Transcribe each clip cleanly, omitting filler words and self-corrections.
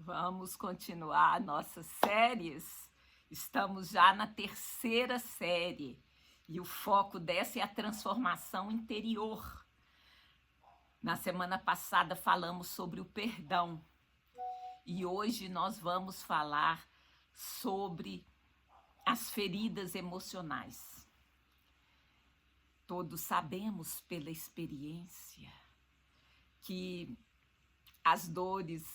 Vamos continuar nossas séries. Estamos já na terceira série e o foco dessa é a transformação interior. Na semana passada falamos sobre o perdão e hoje nós vamos falar sobre as feridas emocionais. Todos sabemos pela experiência que as dores,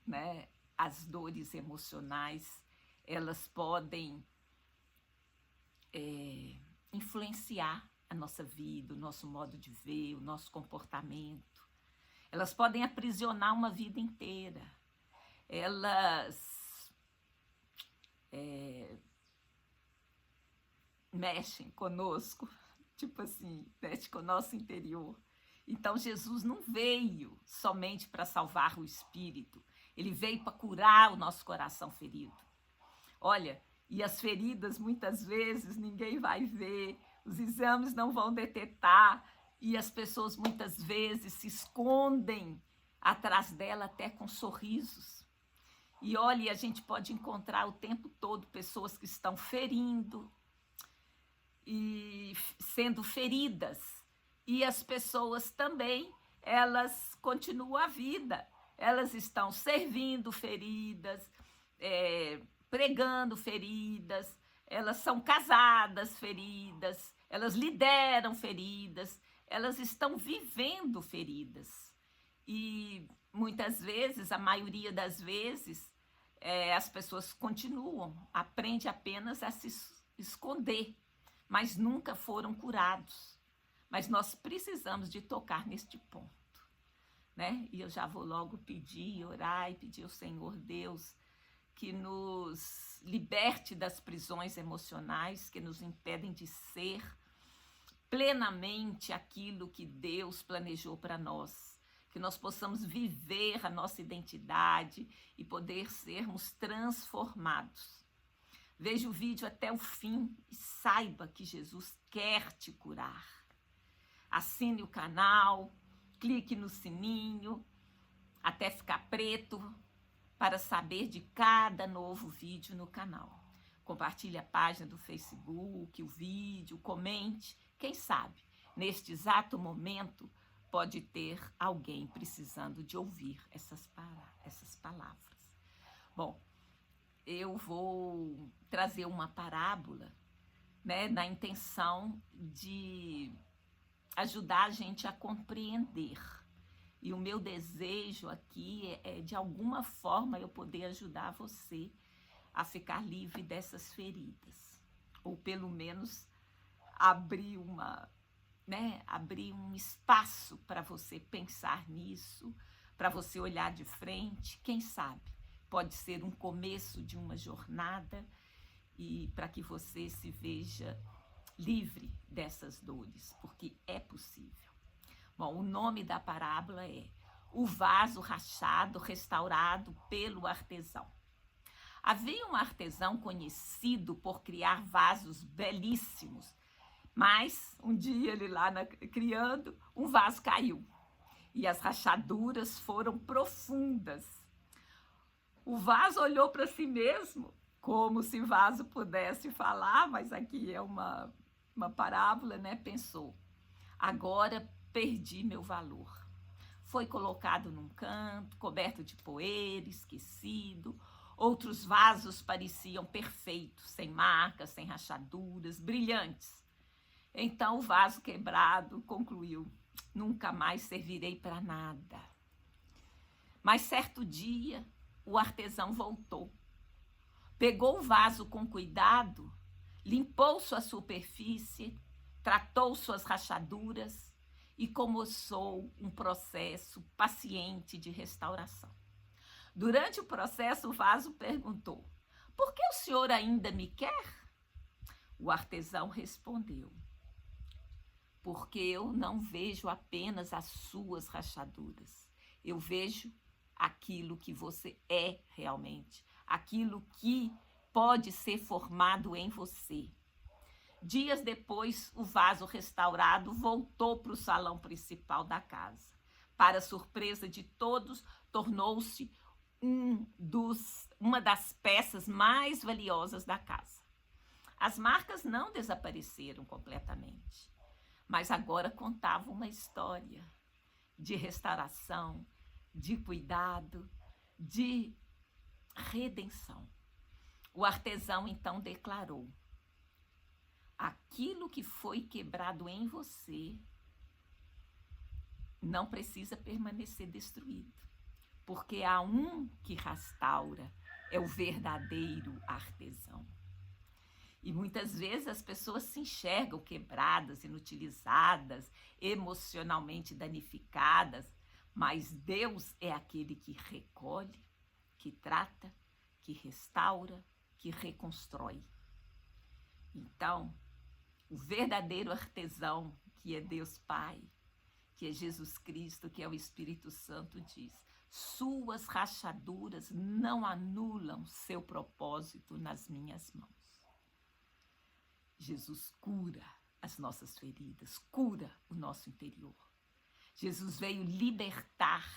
né, as dores emocionais, elas podem influenciar a nossa vida, o nosso modo de ver, o nosso comportamento. Elas podem aprisionar uma vida inteira. Elas mexem conosco, tipo assim, mexe com o nosso interior. Então Jesus não veio somente para salvar o espírito, ele veio para curar o nosso coração ferido. Olha, e as feridas muitas vezes ninguém vai ver, os exames não vão detectar e as pessoas muitas vezes se escondem atrás dela até com sorrisos. E olha, a gente pode encontrar o tempo todo pessoas que estão ferindo e sendo feridas. E as pessoas também, elas continuam a vida. Elas estão servindo feridas, pregando feridas, elas são casadas feridas, elas lideram feridas, elas estão vivendo feridas. E muitas vezes, a maioria das vezes, as pessoas continuam, aprendem apenas a se esconder, mas nunca foram curados. Mas nós precisamos de tocar neste ponto, né? E eu já vou logo pedir, orar e pedir ao Senhor Deus que nos liberte das prisões emocionais que nos impedem de ser plenamente aquilo que Deus planejou para nós, que nós possamos viver a nossa identidade e poder sermos transformados. Veja o vídeo até o fim e saiba que Jesus quer te curar. Assine o canal, clique no sininho até ficar preto para saber de cada novo vídeo no canal. Compartilhe a página do Facebook, o vídeo, comente. Quem sabe, neste exato momento, pode ter alguém precisando de ouvir essas palavras. Bom, eu vou trazer uma parábola, né, na intenção de ajudar a gente a compreender. E o meu desejo aqui é de alguma forma eu poder ajudar você a ficar livre dessas feridas. Ou pelo menos abrir um espaço para você pensar nisso, para você olhar de frente, quem sabe? Pode ser um começo de uma jornada e para que você se veja livre dessas dores, porque é possível. Bom, o nome da parábola é O Vaso Rachado Restaurado pelo Artesão. Havia um artesão conhecido por criar vasos belíssimos, mas um dia ele lá criando, um vaso caiu e as rachaduras foram profundas. O vaso olhou para si mesmo, como se vaso pudesse falar, mas aqui é uma parábola, né? Pensou, agora perdi meu valor. Foi colocado num canto, coberto de poeira, esquecido. Outros vasos pareciam perfeitos, sem marcas, sem rachaduras, brilhantes. Então o vaso quebrado concluiu, nunca mais servirei para nada. Mas certo dia, o artesão voltou. Pegou o vaso com cuidado, limpou sua superfície, tratou suas rachaduras e começou um processo paciente de restauração. Durante o processo, o vaso perguntou, por que o senhor ainda me quer? O artesão respondeu, porque eu não vejo apenas as suas rachaduras, eu vejo aquilo que você é realmente, aquilo que pode ser formado em você. Dias depois, o vaso restaurado voltou para o salão principal da casa. Para surpresa de todos, tornou-se uma das peças mais valiosas da casa. As marcas não desapareceram completamente, mas agora contavam uma história de restauração, de cuidado, de redenção. O artesão então declarou: aquilo que foi quebrado em você não precisa permanecer destruído, porque há um que restaura, é o verdadeiro artesão. E muitas vezes as pessoas se enxergam quebradas, inutilizadas, emocionalmente danificadas, mas Deus é aquele que recolhe, que trata, que restaura, que reconstrói. Então, o verdadeiro artesão, que é Deus Pai, que é Jesus Cristo, que é o Espírito Santo, diz: suas rachaduras não anulam seu propósito nas minhas mãos. Jesus cura as nossas feridas, cura o nosso interior. Jesus veio libertar,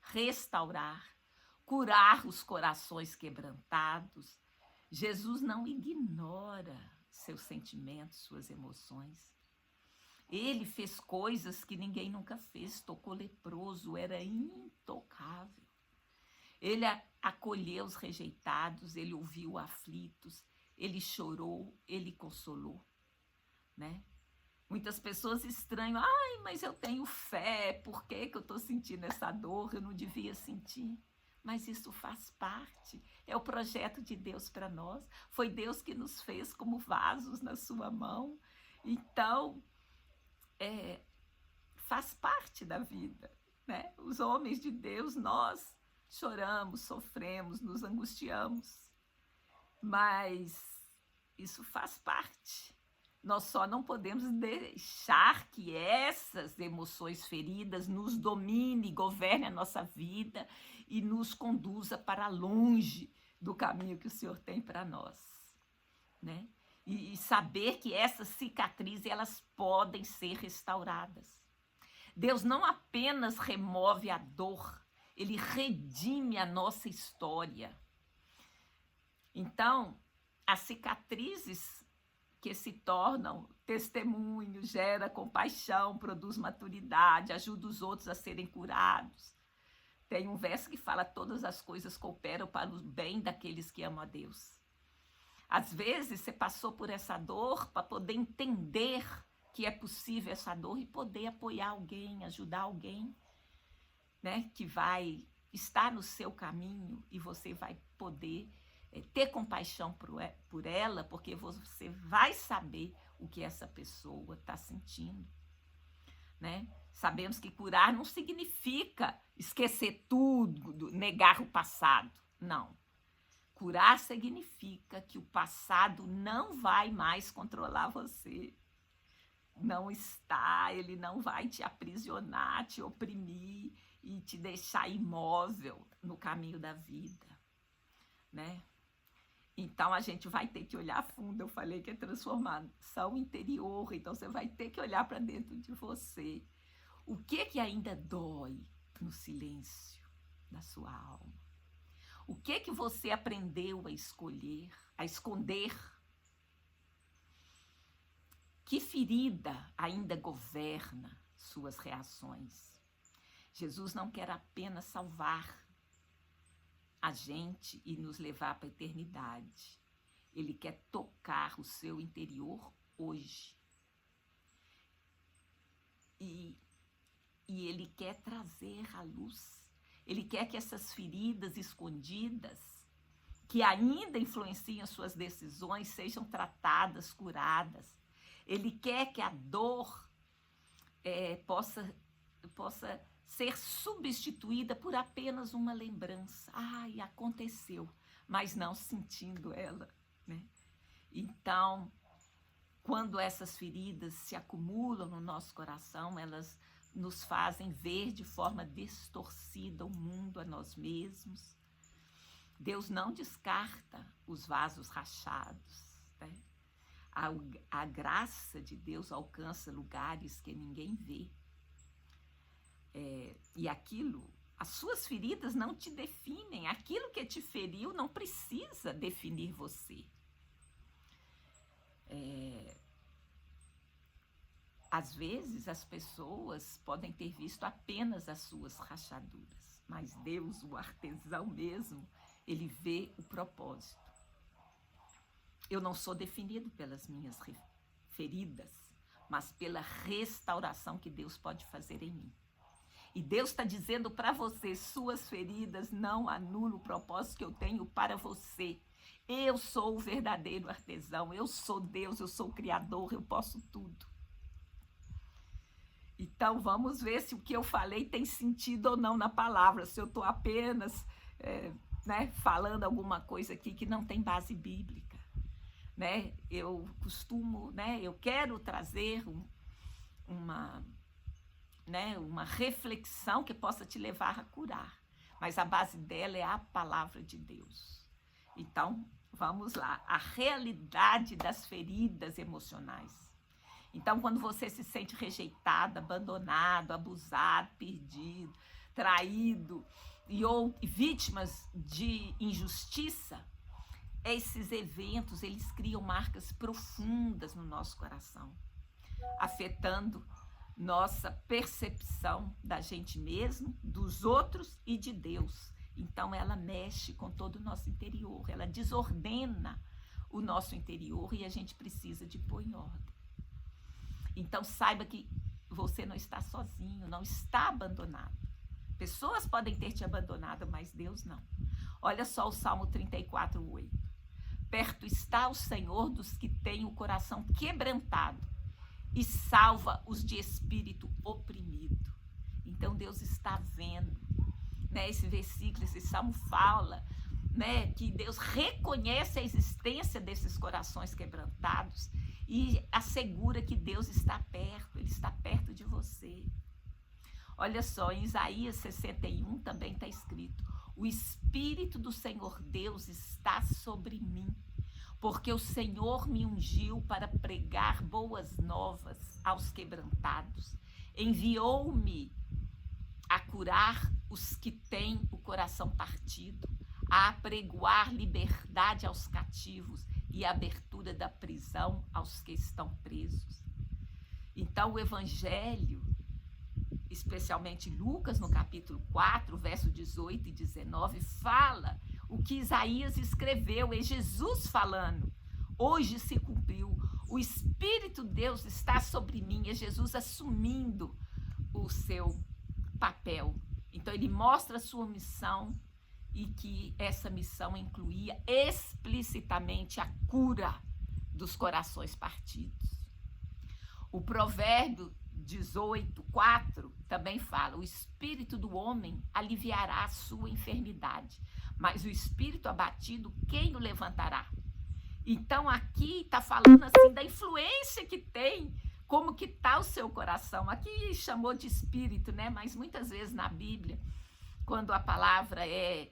restaurar, curar os corações quebrantados. Jesus não ignora seus sentimentos, suas emoções. Ele fez coisas que ninguém nunca fez, tocou leproso, era intocável. Ele acolheu os rejeitados, ele ouviu aflitos, ele chorou, ele consolou, né? Muitas pessoas estranham: ai, mas eu tenho fé, por que eu estou sentindo essa dor? Eu não devia sentir. Mas isso faz parte, é o projeto de Deus para nós. Foi Deus que nos fez como vasos na sua mão. Então, faz parte da vida, né? Os homens de Deus, nós choramos, sofremos, nos angustiamos, mas isso faz parte. Nós só não podemos deixar que essas emoções feridas nos domine, governe a nossa vida e nos conduza para longe do caminho que o Senhor tem para nós, né? E saber que essas cicatrizes, elas podem ser restauradas. Deus não apenas remove a dor, Ele redime a nossa história. Então, as cicatrizes que se tornam testemunho, gera compaixão, produz maturidade, ajuda os outros a serem curados. Tem um verso que fala: todas as coisas cooperam para o bem daqueles que amam a Deus. Às vezes você passou por essa dor para poder entender que é possível essa dor e poder apoiar alguém, ajudar alguém, né, que vai estar no seu caminho, e você vai poder ter compaixão por ela, porque você vai saber o que essa pessoa está sentindo, né? Sabemos que curar não significa esquecer tudo, negar o passado. Não. Curar significa que o passado não vai mais controlar você. Não está, ele não vai te aprisionar, te oprimir e te deixar imóvel no caminho da vida, né? Então, a gente vai ter que olhar fundo. Eu falei que é transformação interior, então você vai ter que olhar para dentro de você. O que ainda dói no silêncio da sua alma? O que você aprendeu a esconder? Que ferida ainda governa suas reações? Jesus não quer apenas salvar a gente e nos levar para a eternidade. Ele quer tocar o seu interior hoje. E ele quer trazer à luz. Ele quer que essas feridas escondidas, que ainda influenciam suas decisões, sejam tratadas, curadas. Ele quer que a dor possa ser substituída por apenas uma lembrança. Ai, aconteceu, mas não sentindo ela, né? Então, quando essas feridas se acumulam no nosso coração, elas nos fazem ver de forma distorcida o mundo, a nós mesmos. Deus não descarta os vasos rachados, né? A graça de Deus alcança lugares que ninguém vê. E aquilo As suas feridas não te definem. Aquilo que te feriu não precisa definir você. Às vezes as pessoas podem ter visto apenas as suas rachaduras, mas Deus, o artesão mesmo, ele vê o propósito. Eu não sou definido pelas minhas feridas, mas pela restauração que Deus pode fazer em mim. E Deus está dizendo para você, suas feridas não anulam o propósito que eu tenho para você. Eu sou o verdadeiro artesão, eu sou Deus, eu sou o Criador, eu posso tudo. Então vamos ver se o que eu falei tem sentido ou não na palavra, se eu estou apenas falando alguma coisa aqui que não tem base bíblica. Eu costumo, eu quero trazer uma reflexão que possa te levar a curar, mas a base dela é a palavra de Deus. Então, vamos lá, a realidade das feridas emocionais. Então, quando você se sente rejeitado, abandonado, abusado, perdido, traído ou vítimas de injustiça, esses eventos, eles criam marcas profundas no nosso coração, afetando nossa percepção da gente mesmo, dos outros e de Deus. Então, ela mexe com todo o nosso interior, ela desordena o nosso interior e a gente precisa de pôr em ordem. Então, saiba que você não está sozinho, não está abandonado. Pessoas podem ter te abandonado, mas Deus não. Olha só o Salmo 34:8. Perto está o Senhor dos que têm o coração quebrantado e salva os de espírito oprimido. Então Deus está vendo, esse versículo, esse salmo fala, que Deus reconhece a existência desses corações quebrantados e assegura que Deus está perto, Ele está perto de você. Olha só, em Isaías 61 também está escrito: o Espírito do Senhor Deus está sobre mim, porque o Senhor me ungiu para pregar boas novas aos quebrantados. Enviou-me a curar os que têm o coração partido, a apregoar liberdade aos cativos e a abertura da prisão aos que estão presos. Então, o Evangelho, especialmente Lucas, no capítulo 4, verso 18 e 19, fala o que Isaías escreveu, é Jesus falando. Hoje se cumpriu, o Espírito de Deus está sobre mim, é Jesus assumindo o seu papel. Então, ele mostra a sua missão e que essa missão incluía explicitamente a cura dos corações partidos. O Provérbio 18:4 também fala: o espírito do homem aliviará a sua enfermidade, mas o espírito abatido, quem o levantará? Então aqui está falando assim da influência que tem, como que está o seu coração. Aqui chamou de espírito, mas muitas vezes na Bíblia, quando a palavra é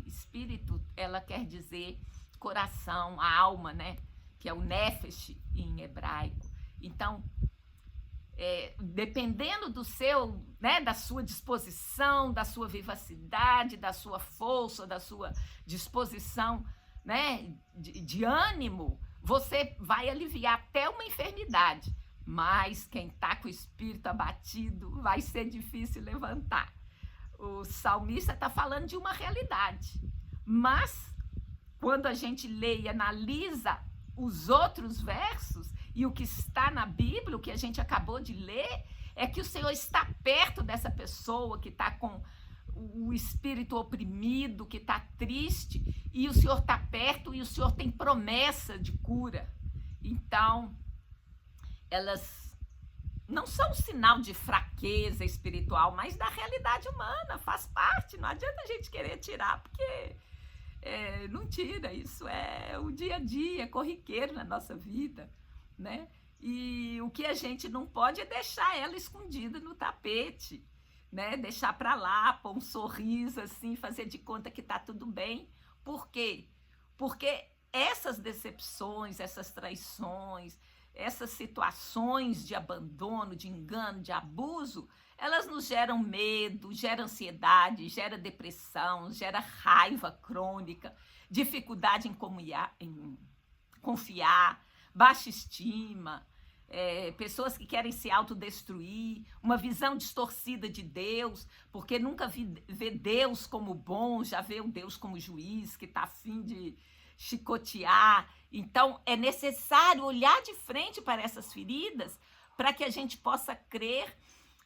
espírito, ela quer dizer coração, a alma, que é o nefesh em hebraico. Então, dependendo do seu, da sua disposição, da sua vivacidade, da sua força, da sua disposição, de ânimo, você vai aliviar até uma enfermidade. Mas quem está com o espírito abatido, vai ser difícil levantar. O salmista está falando de uma realidade. Mas, quando a gente lê e analisa os outros versos, e o que está na Bíblia, o que a gente acabou de ler, é que o Senhor está perto dessa pessoa que está com o espírito oprimido, que está triste, e o Senhor está perto e o Senhor tem promessa de cura. Então, elas não são um sinal de fraqueza espiritual, mas da realidade humana, faz parte, não adianta a gente querer tirar, porque não tira, isso é o dia a dia, é corriqueiro na nossa vida, E o que a gente não pode é deixar ela escondida no tapete, deixar para lá, pôr um sorriso assim, fazer de conta que está tudo bem. Por quê? Porque essas decepções, essas traições, essas situações de abandono, de engano, de abuso, elas nos geram medo, geram ansiedade, gera depressão, gera raiva crônica, dificuldade em confiar, baixa estima, pessoas que querem se autodestruir, uma visão distorcida de Deus, porque nunca vê Deus como bom, já vê o Deus como juiz, que está a fim de chicotear. Então, é necessário olhar de frente para essas feridas para que a gente possa crer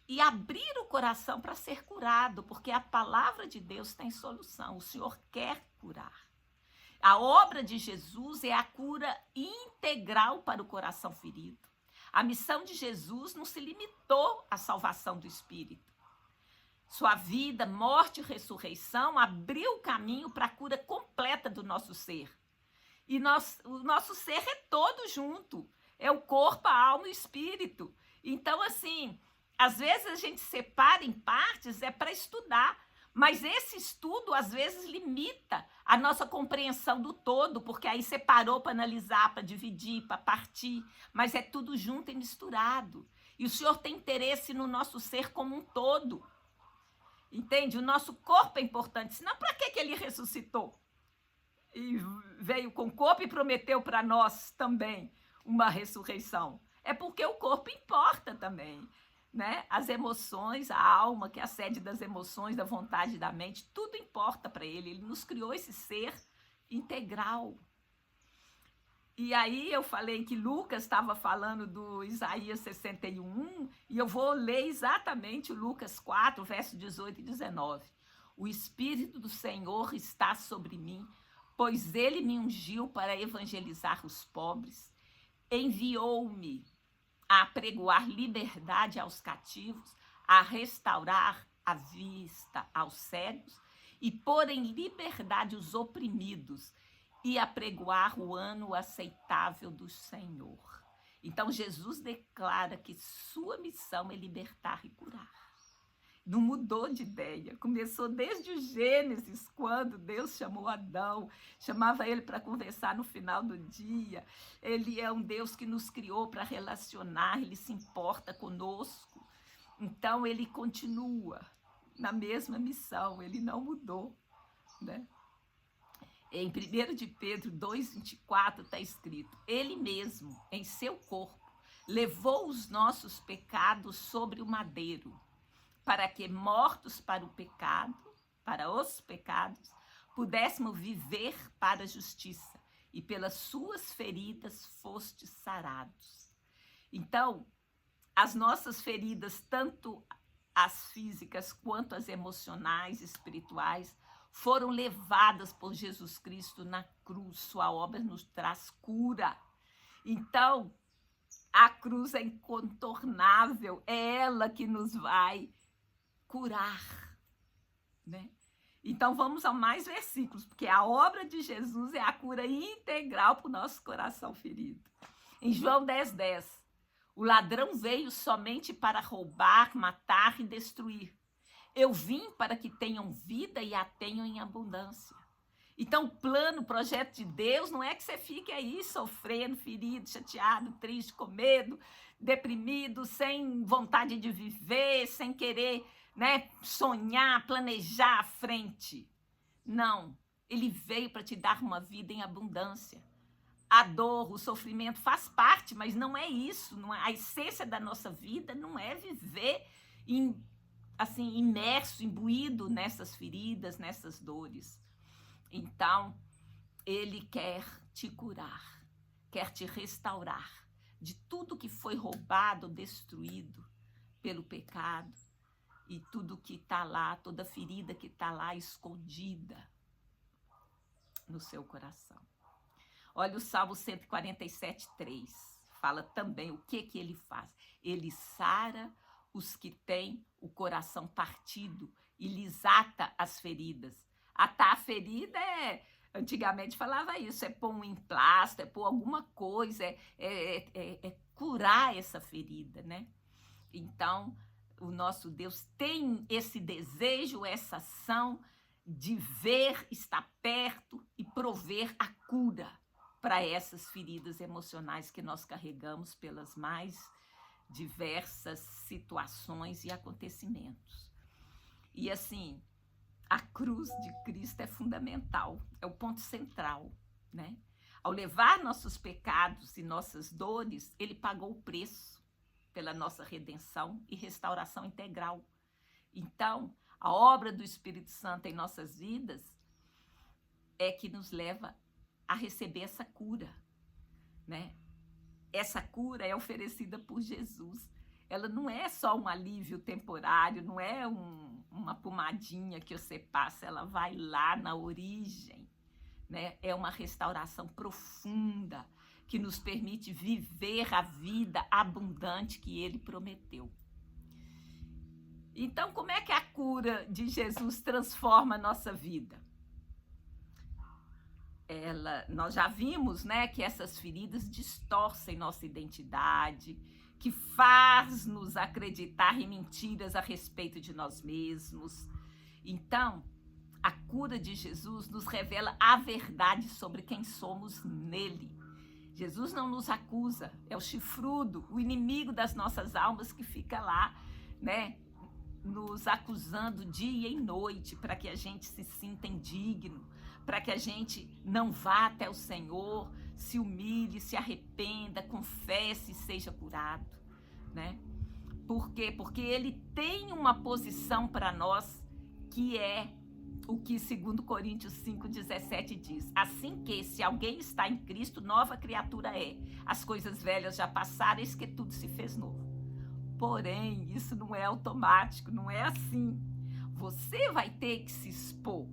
e abrir o coração para ser curado, porque a palavra de Deus tem solução, o Senhor quer curar. A obra de Jesus é a cura integral para o coração ferido. A missão de Jesus não se limitou à salvação do espírito. Sua vida, morte e ressurreição abriu o caminho para a cura completa do nosso ser. E o nosso ser é todo junto. É o corpo, a alma e o espírito. Então, assim, às vezes a gente separa em partes, para estudar. Mas esse estudo, às vezes, limita a nossa compreensão do todo, porque aí separou para analisar, para dividir, para partir, mas é tudo junto e misturado. E o Senhor tem interesse no nosso ser como um todo. Entende? O nosso corpo é importante, senão para que ele ressuscitou? E veio com o corpo e prometeu para nós também uma ressurreição. É porque o corpo importa também. Né? As emoções, a alma, que é a sede das emoções, da vontade, da mente, tudo importa para ele. Ele nos criou esse ser integral. E aí eu falei que Lucas estava falando do Isaías 61, e eu vou ler exatamente o Lucas 4, verso 18 e 19. O Espírito do Senhor está sobre mim, pois ele me ungiu para evangelizar os pobres, enviou-me a apregoar liberdade aos cativos, a restaurar a vista aos cegos e pôr em liberdade os oprimidos e apregoar o ano aceitável do Senhor. Então, Jesus declara que sua missão é libertar e curar. Não mudou de ideia, começou desde o Gênesis, quando Deus chamou Adão, chamava ele para conversar no final do dia. Ele é um Deus que nos criou para relacionar, ele se importa conosco. Então, ele continua na mesma missão, ele não mudou, né? Em 1 de Pedro 2,24 está escrito: ele mesmo, em seu corpo, levou os nossos pecados sobre o madeiro, para que, mortos para o pecado, para os pecados, pudéssemos viver para a justiça, e pelas suas feridas fostes sarados. Então, as nossas feridas, tanto as físicas quanto as emocionais, espirituais, foram levadas por Jesus Cristo na cruz. Sua obra nos traz cura. Então, a cruz é incontornável, é ela que nos vai curar, né? Então vamos a mais versículos, porque a obra de Jesus é a cura integral para o nosso coração ferido. Em João 10,10, o ladrão veio somente para roubar, matar e destruir. Eu vim para que tenham vida e a tenham em abundância. Então, o plano, o projeto de Deus não é que você fique aí sofrendo, ferido, chateado, triste, com medo, deprimido, sem vontade de viver, sem querer, né, sonhar, planejar à frente. Não, ele veio para te dar uma vida em abundância. A dor, o sofrimento faz parte, mas não é isso. Não é, a essência da nossa vida não é viver assim, imerso, imbuído nessas feridas, nessas dores. Então, ele quer te curar, quer te restaurar de tudo que foi roubado, destruído pelo pecado e tudo que está lá, toda ferida que está lá escondida no seu coração. Olha o Salmo 147,3. Fala também o que ele faz. Ele sara os que têm o coração partido e lhes ata as feridas. Atar a ferida antigamente falava isso, é pôr um emplasto, é pôr alguma coisa, é curar essa ferida, né? Então, o nosso Deus tem esse desejo, essa ação de ver, estar perto e prover a cura para essas feridas emocionais que nós carregamos pelas mais diversas situações e acontecimentos. E assim, a cruz de Cristo é fundamental, é o ponto central, né? Ao levar nossos pecados e nossas dores, ele pagou o preço pela nossa redenção e restauração integral. Então, a obra do Espírito Santo em nossas vidas é que nos leva a receber essa cura, né? Essa cura é oferecida por Jesus. Ela não é só um alívio temporário, não é uma pomadinha que você passa, ela vai lá na origem, né? É uma restauração profunda que nos permite viver a vida abundante que ele prometeu. Então, como é que a cura de Jesus transforma a nossa vida? Nós já vimos, né, que essas feridas distorcem nossa identidade, que faz-nos acreditar em mentiras a respeito de nós mesmos. Então, a cura de Jesus nos revela a verdade sobre quem somos nele. Jesus não nos acusa, é o chifrudo, o inimigo das nossas almas que fica lá, né, nos acusando dia e noite para que a gente se sinta indigno, para que a gente não vá até o Senhor, se humilhe, se arrependa, confesse e seja curado, né? Por quê? Porque ele tem uma posição para nós que é o que 2 Coríntios 5,17 diz. Assim que, se alguém está em Cristo, nova criatura é. As coisas velhas já passaram, eis que tudo se fez novo. Porém, isso não é automático, não é assim. Você vai ter que se expor,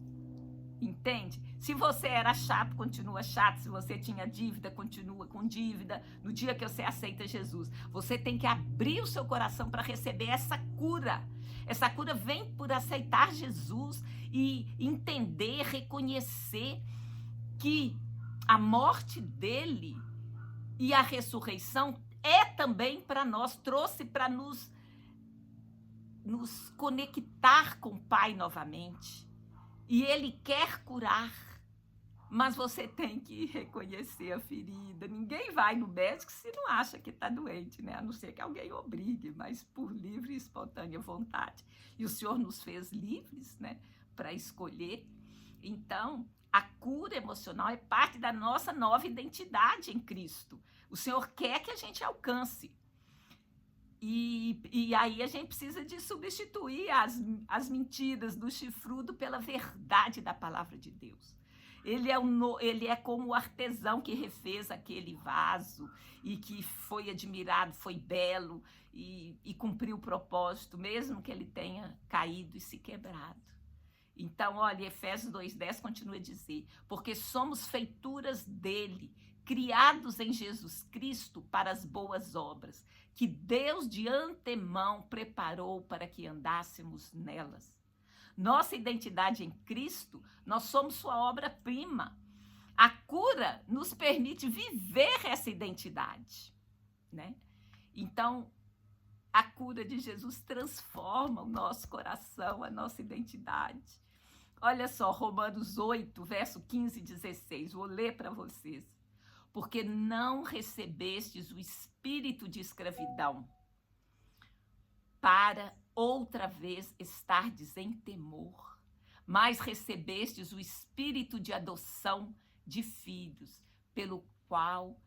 entende? Se você era chato, continua chato. Se você tinha dívida, continua com dívida. No dia que você aceita Jesus, você tem que abrir o seu coração para receber essa cura. Essa cura vem por aceitar Jesus e entender, reconhecer que a morte dele e a ressurreição é também para nós, trouxe para nos conectar com o Pai novamente. E ele quer curar, mas você tem que reconhecer a ferida. Ninguém vai no médico se não acha que está doente, né? A não ser que alguém obrigue, mas por livre e espontânea vontade. E o Senhor nos fez livres, né, para escolher. Então, a cura emocional é parte da nossa nova identidade em Cristo. O Senhor quer que a gente alcance. E aí a gente precisa de substituir as mentiras do chifrudo pela verdade da palavra de Deus. Ele é como o artesão que refez aquele vaso e que foi admirado, foi belo e cumpriu o propósito, mesmo que ele tenha caído e se quebrado. Então, olha, Efésios 2,10 continua a dizer, porque somos feituras dele, criados em Jesus Cristo para as boas obras, que Deus de antemão preparou para que andássemos nelas. Nossa identidade em Cristo, nós somos sua obra-prima. A cura nos permite viver essa identidade, né? Então, a cura de Jesus transforma o nosso coração, a nossa identidade. Olha só, Romanos 8, verso 15 e 16, vou ler para vocês. Porque não recebestes o espírito de escravidão, para outra vez estardes em temor, mas recebestes o espírito de adoção de filhos, pelo qual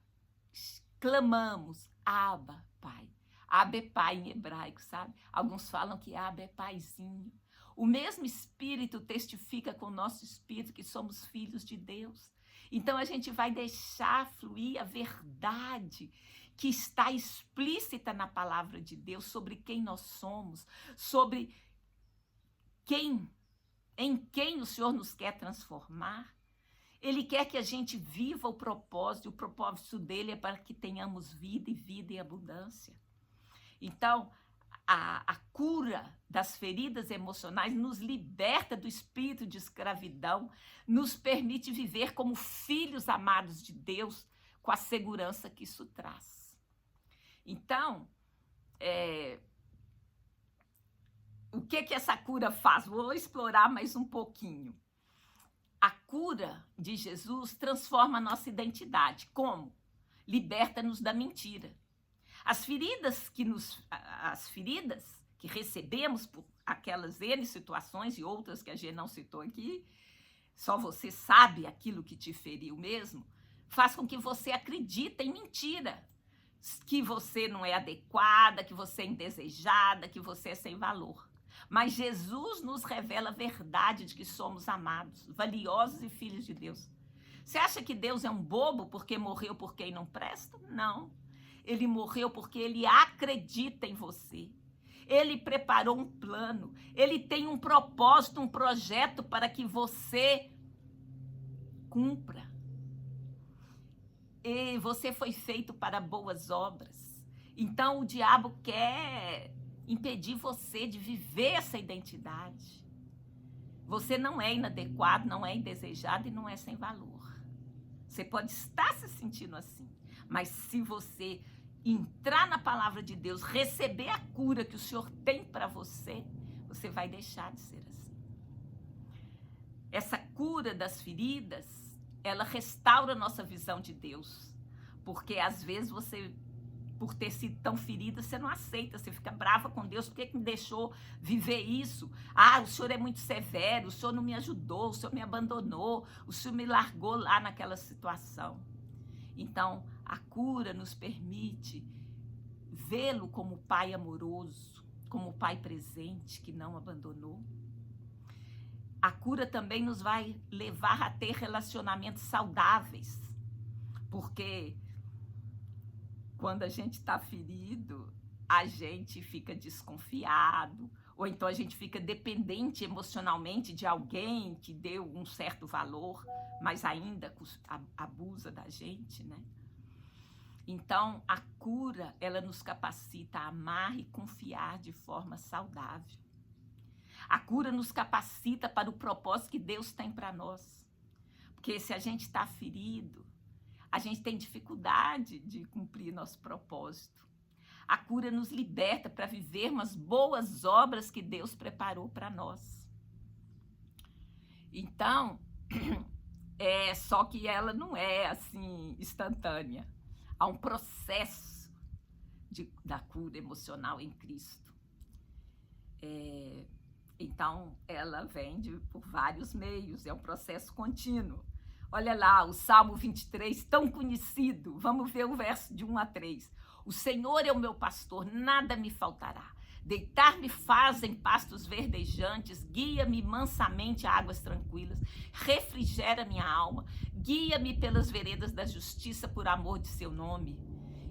clamamos, Abba, Pai. Abba é pai em hebraico, sabe? Alguns falam que Abba é paizinho. O mesmo espírito testifica com o nosso espírito que somos filhos de Deus. Então, a gente vai deixar fluir a verdade que está explícita na palavra de Deus sobre quem nós somos, sobre em quem o Senhor nos quer transformar. Ele quer que a gente viva o propósito dele é para que tenhamos vida e vida em abundância. Então, a cura das feridas emocionais nos liberta do espírito de escravidão, nos permite viver como filhos amados de Deus, com a segurança que isso traz. Então, o que essa cura faz? Vou explorar mais um pouquinho. A cura de Jesus transforma a nossa identidade. Como? Liberta-nos da mentira. As feridas que recebemos por aquelas N situações e outras que a gente não citou aqui, só você sabe aquilo que te feriu mesmo, faz com que você acredite em mentira, que você não é adequada, que você é indesejada, que você é sem valor. Mas Jesus nos revela a verdade de que somos amados, valiosos e filhos de Deus. Você acha que Deus é um bobo porque morreu por quem não presta? Não. Ele morreu porque ele acredita em você. Ele preparou um plano. Ele tem um propósito, um projeto para que você cumpra. E você foi feito para boas obras. Então o diabo quer impedir você de viver essa identidade. Você não é inadequado, não é indesejado e não é sem valor. Você pode estar se sentindo assim, mas se você entrar na palavra de Deus, receber a cura que o Senhor tem para você, você vai deixar de ser assim. Essa cura das feridas, ela restaura a nossa visão de Deus, porque às vezes você, por ter sido tão ferida, você não aceita, você fica brava com Deus, por que me deixou viver isso? Ah, o Senhor é muito severo, o Senhor não me ajudou, o Senhor me abandonou, o Senhor me largou lá naquela situação. Então, a cura nos permite vê-lo como Pai amoroso, como Pai presente, que não abandonou. A cura também nos vai levar a ter relacionamentos saudáveis, porque quando a gente está ferido, a gente fica desconfiado, ou então a gente fica dependente emocionalmente de alguém que deu um certo valor, mas ainda abusa da gente, né? Então, a cura, ela nos capacita a amar e confiar de forma saudável. A cura nos capacita para o propósito que Deus tem para nós. Porque se a gente está ferido, a gente tem dificuldade de cumprir nosso propósito. A cura nos liberta para vivermos as boas obras que Deus preparou para nós. Então, só que ela não é assim instantânea. Há um processo da cura emocional em Cristo. Então, ela vem por vários meios, é um processo contínuo. Olha lá, o Salmo 23, tão conhecido. Vamos ver o verso de 1 a 3. O Senhor é o meu pastor, nada me faltará. Deitar-me faz em pastos verdejantes, guia-me mansamente a águas tranquilas, refrigera minha alma, guia-me pelas veredas da justiça por amor de seu nome.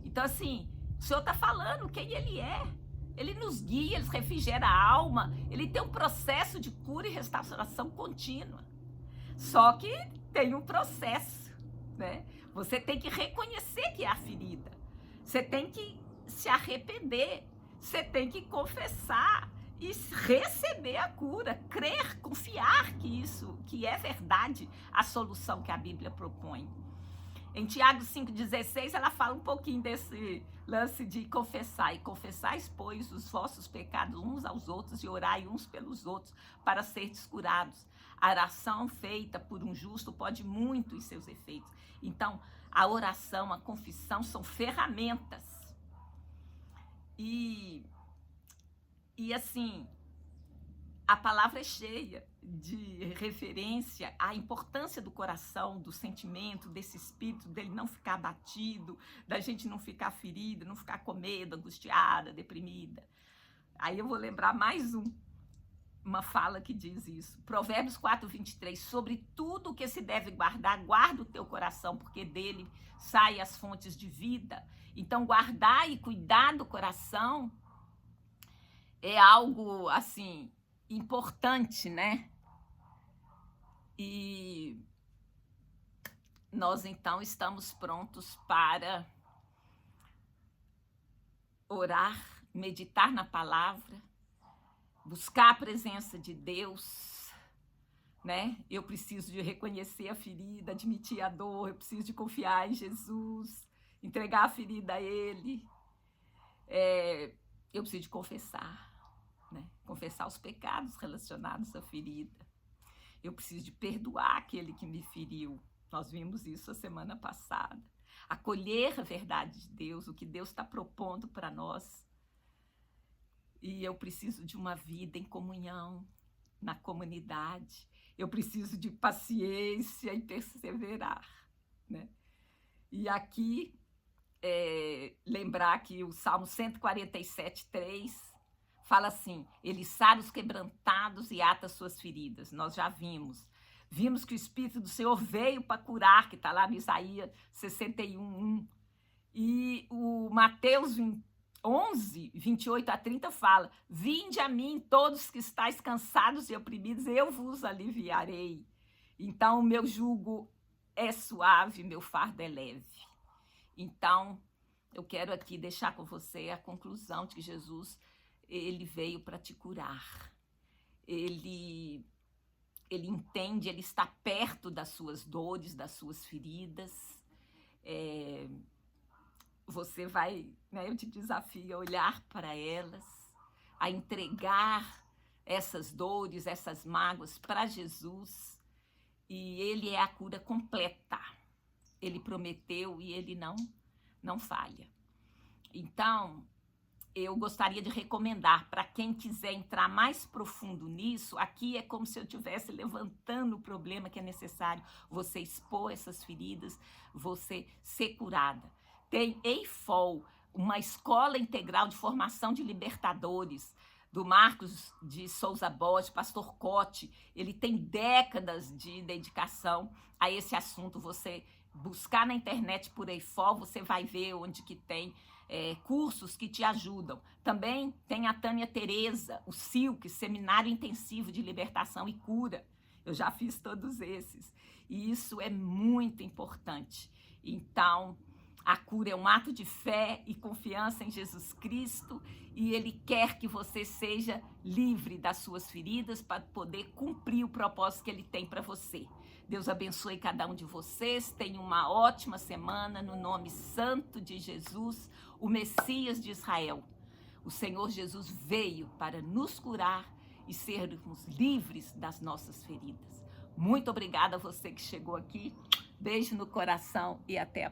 Então, assim, o Senhor está falando quem Ele é. Ele nos guia, Ele refrigera a alma, Ele tem um processo de cura e restauração contínua. Só que tem um processo, né? Você tem que reconhecer que há ferida. Você tem que se arrepender. Você tem que confessar e receber a cura, crer, confiar que é verdade a solução que a Bíblia propõe. Em Tiago 5,16, ela fala um pouquinho desse lance de confessar. E confessais, pois, os vossos pecados uns aos outros e orai uns pelos outros para seres curados. A oração feita por um justo pode muito em seus efeitos. Então, a oração, a confissão são ferramentas. E assim, a palavra é cheia de referência à importância do coração, do sentimento, desse espírito, dele não ficar abatido, da gente não ficar ferida, não ficar com medo, angustiada, deprimida. Aí eu vou lembrar mais uma fala que diz isso. Provérbios 4:23, sobre tudo o que se deve guardar, guarda o teu coração, porque dele saem as fontes de vida. Então, guardar e cuidar do coração é algo, assim, importante, né? E nós, então, estamos prontos para orar, meditar na palavra, buscar a presença de Deus, né? Eu preciso de reconhecer a ferida, admitir a dor, eu preciso de confiar em Jesus, entregar a ferida a Ele. Eu preciso de confessar, né? Confessar os pecados relacionados à ferida. Eu preciso de perdoar aquele que me feriu. Nós vimos isso a semana passada. acolher a verdade de Deus, o que Deus está propondo para nós. E eu preciso de uma vida em comunhão, na comunidade. Eu preciso de paciência e perseverar, né? E aqui, lembrar que o Salmo 147:3 fala assim: ele sara os quebrantados e ata suas feridas. Nós já vimos que o Espírito do Senhor veio para curar, que está lá no Isaías 61:1. E o Mateus 11:28-30 fala: vinde a mim todos que estáis cansados e oprimidos, eu vos aliviarei. Então o meu jugo é suave, meu fardo é leve. Então eu quero aqui deixar com você a conclusão de que Jesus, ele veio para te curar. Ele entende, ele está perto das suas dores, das suas feridas. Você vai, né, eu te desafio a olhar para elas, a entregar essas dores, essas mágoas para Jesus, e ele é a cura completa. Ele prometeu e ele não falha. Então, eu gostaria de recomendar para quem quiser entrar mais profundo nisso, aqui é como se eu estivesse levantando o problema que é necessário você expor essas feridas, você ser curada. Tem EIFOL, uma escola integral de formação de libertadores, do Marcos de Souza Borges, pastor Cote. Ele tem décadas de dedicação a esse assunto. Você buscar na internet por EIFOL, você vai ver onde que tem cursos que te ajudam. Também tem a Tânia Tereza, o SILC, Seminário Intensivo de Libertação e Cura. Eu já fiz todos esses. E isso é muito importante. Então, a cura é um ato de fé e confiança em Jesus Cristo, e ele quer que você seja livre das suas feridas para poder cumprir o propósito que ele tem para você. Deus abençoe cada um de vocês. Tenha uma ótima semana no nome santo de Jesus, o Messias de Israel. O Senhor Jesus veio para nos curar e sermos livres das nossas feridas. Muito obrigada a você que chegou aqui. Beijo no coração e até a próxima.